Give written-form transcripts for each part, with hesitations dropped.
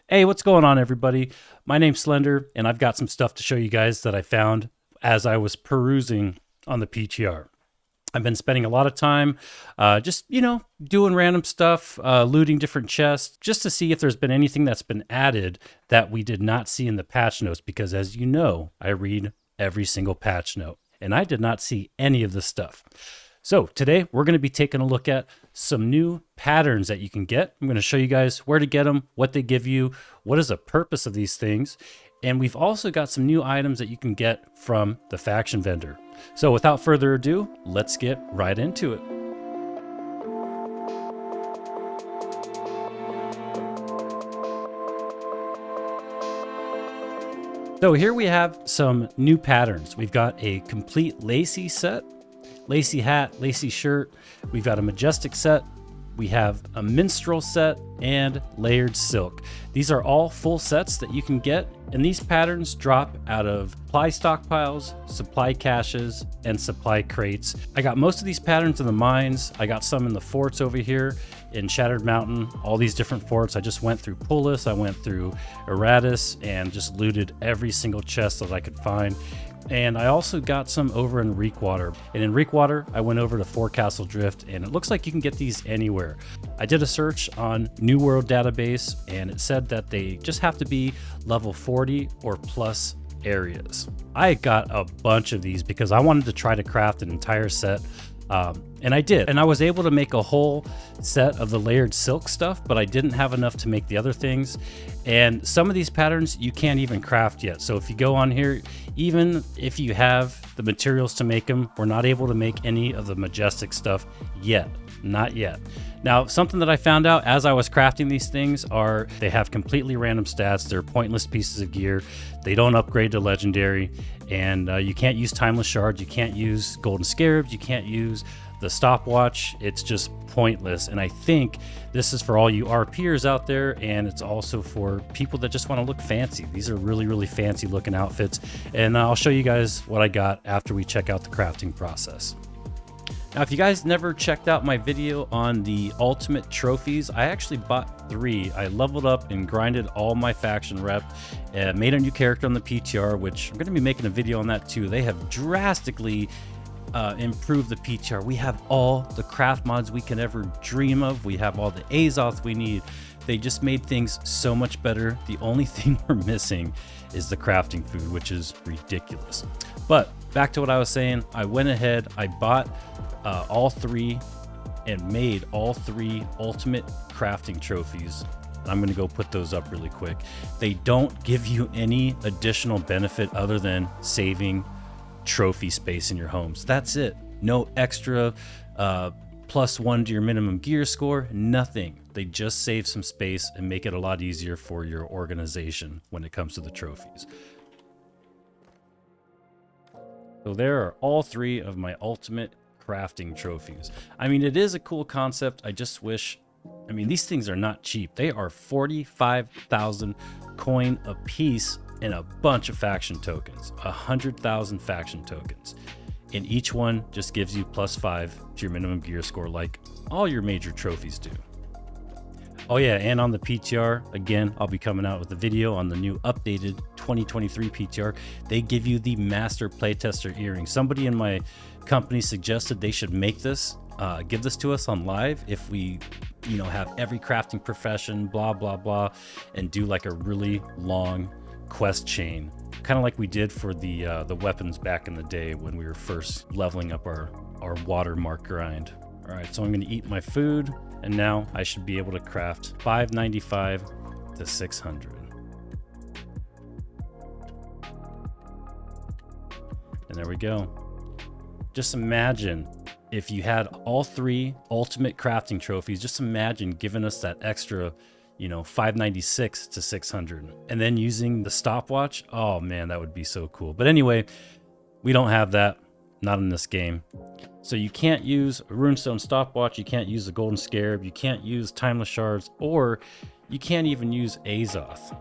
Hey, what's going on, everybody? My name's Slender, and I've got some stuff to show you guys that I found as I was perusing on the PTR. I've been spending a lot of time just, doing random stuff, looting different chests, just to see if there's been anything that's been added that we did not see in the patch notes, because as you know, I read every single patch note, and I did not see any of this stuff. So today we're going to be taking a look at some new patterns that you can get. I'm going to show you guys where to get them, what they give you, what is the purpose of these things. And we've also got some new items that you can get from the faction vendor. So without further ado, let's get right into it. So here we have some new patterns. We've got a complete Lacy set. Lacy hat, Lacy shirt. We've got a majestic set. We have a minstrel set and layered silk. These are all full sets that you can get, and these patterns drop out of supply stockpiles, supply caches, and supply crates. I got most of these patterns in the mines. I got some in the forts over here in Shattered Mountain, all these different forts. I just went through Pulis, I went through Eratus, and just looted every single chest that I could find. And I also got some over in Reekwater. And in Reekwater, I went over to Forecastle Drift, and it looks like you can get these anywhere. I did a search on New World database, and it said that they just have to be level 40 or plus areas. I got a bunch of these because I wanted to try to craft an entire set. And I did, and I was able to make a whole set of the layered silk stuff, but I didn't have enough to make the other things. And some of these patterns you can't even craft yet. So if you go on here, even if you have the materials to make them, we're not able to make any of the majestic stuff yet. Not yet. Now, something that I found out as I was crafting these things are they have completely random stats. They're pointless pieces of gear. They don't upgrade to legendary, and you can't use timeless shards. You can't use golden scarabs. You can't use the stopwatch. It's just pointless. And I think this is for all you RPers out there, and it's also for people that just want to look fancy. These are really, really fancy looking outfits, and I'll show you guys what I got after we check out the crafting process. Now, if you guys never checked out my video on the ultimate trophies, I actually bought 3. I leveled up and grinded all my faction rep, made a new character on the PTR, which I'm going to be making a video on that too. They have drastically improved the PTR. We have all the craft mods we can ever dream of. We have all the Azoth we need. They just made things so much better. The only thing we're missing is the crafting food, which is ridiculous. But back to what I was saying, I went ahead, I bought all 3 and made all 3 ultimate crafting trophies. I'm going to go put those up really quick. They don't give you any additional benefit other than saving trophy space in your homes. That's it. No extra +1 to your minimum gear score, nothing. They just save some space and make it a lot easier for your organization when it comes to the trophies. So there are all 3 of my ultimate crafting trophies. I mean, it is a cool concept. I just wish, I mean, these things are not cheap. They are 45,000 coin a piece and a bunch of faction tokens, 100,000 faction tokens. And each one just gives you +5 to your minimum gear score, like all your major trophies do. Oh yeah, and on the PTR, again, I'll be coming out with a video on the new updated 2023 PTR. They give you the Master Playtester earring. Somebody in my company suggested they should make this, give this to us on live if we, have every crafting profession, blah, blah, blah, and do like a really long quest chain, kind of like we did for the weapons back in the day when we were first leveling up our watermark grind. All right, so I'm going to eat my food, and now I should be able to craft 595 to 600. And there we go. Just imagine if you had all 3 ultimate crafting trophies. Just imagine giving us that extra 596 to 600, and then using the stopwatch. Oh man, that would be so cool. But anyway, we don't have that, not in this game. So you can't use a runestone stopwatch, you can't use the golden scarab, you can't use timeless shards, or you can't even use Azoth.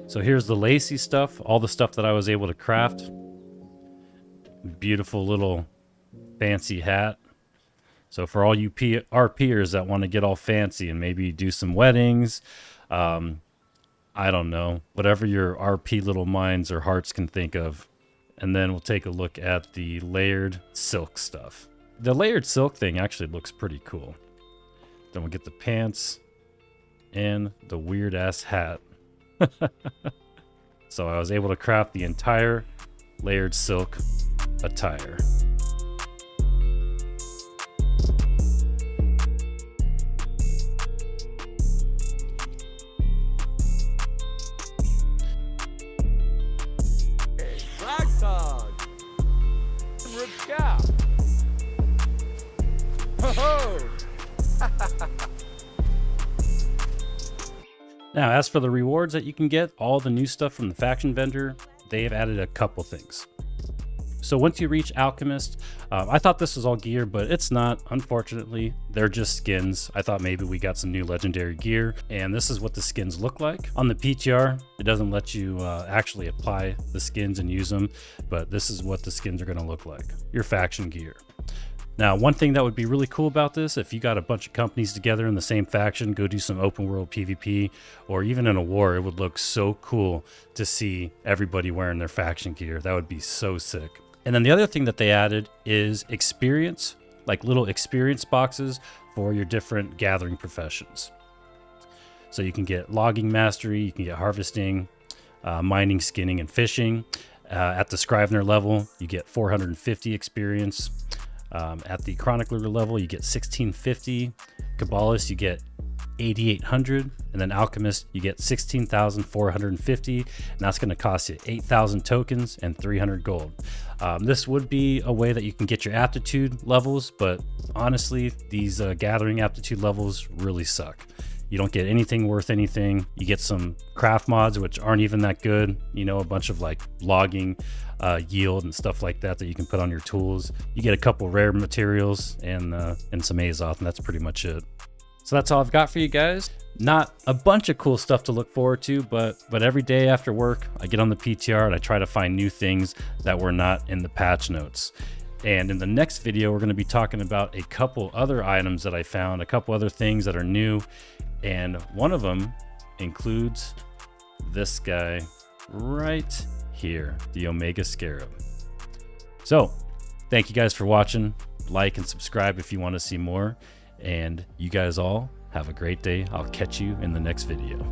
So here's the Lacy stuff, all the stuff that I was able to craft. Beautiful little fancy hat. So for all you RPers that want to get all fancy and maybe do some weddings, I don't know, whatever your RP little minds or hearts can think of. And then we'll take a look at the layered silk stuff. The layered silk thing actually looks pretty cool. Then we'll get the pants and the weird ass hat. So I was able to craft the entire layered silk attire. Now, as for the rewards that you can get, all the new stuff from the faction vendor, they have added a couple things. So once you reach Alchemist, I thought this was all gear, but it's not, unfortunately. They're just skins. I thought maybe we got some new legendary gear, and this is what the skins look like. On the PTR, it doesn't let you actually apply the skins and use them, but this is what the skins are gonna look like, your faction gear. Now, one thing that would be really cool about this, if you got a bunch of companies together in the same faction, go do some open world PvP, or even in a war, it would look so cool to see everybody wearing their faction gear. That would be so sick. And then the other thing that they added is experience, like little experience boxes for your different gathering professions. So you can get logging mastery, you can get harvesting, mining, skinning, and fishing. At the Scrivener level, you get 450 experience. At the Chronicler level, you get 1650. Kabbalist, you get 8800. And then Alchemist, you get 16,450. And that's going to cost you 8,000 tokens and 300 gold. This would be a way that you can get your aptitude levels, but honestly, these gathering aptitude levels really suck. You don't get anything worth anything. You get some craft mods, which aren't even that good. You know, a bunch of like logging, yield and stuff like that you can put on your tools. You get a couple rare materials and some Azoth, and that's pretty much it. So that's all I've got for you guys. Not a bunch of cool stuff to look forward to, but every day after work, I get on the PTR and I try to find new things that were not in the patch notes. And in the next video, we're going to be talking about a couple other items that I found, a couple other things that are new. And one of them includes this guy right here, the Omega Scarab. So thank you guys for watching. Like and subscribe if you want to see more. And you guys all have a great day. I'll catch you in the next video.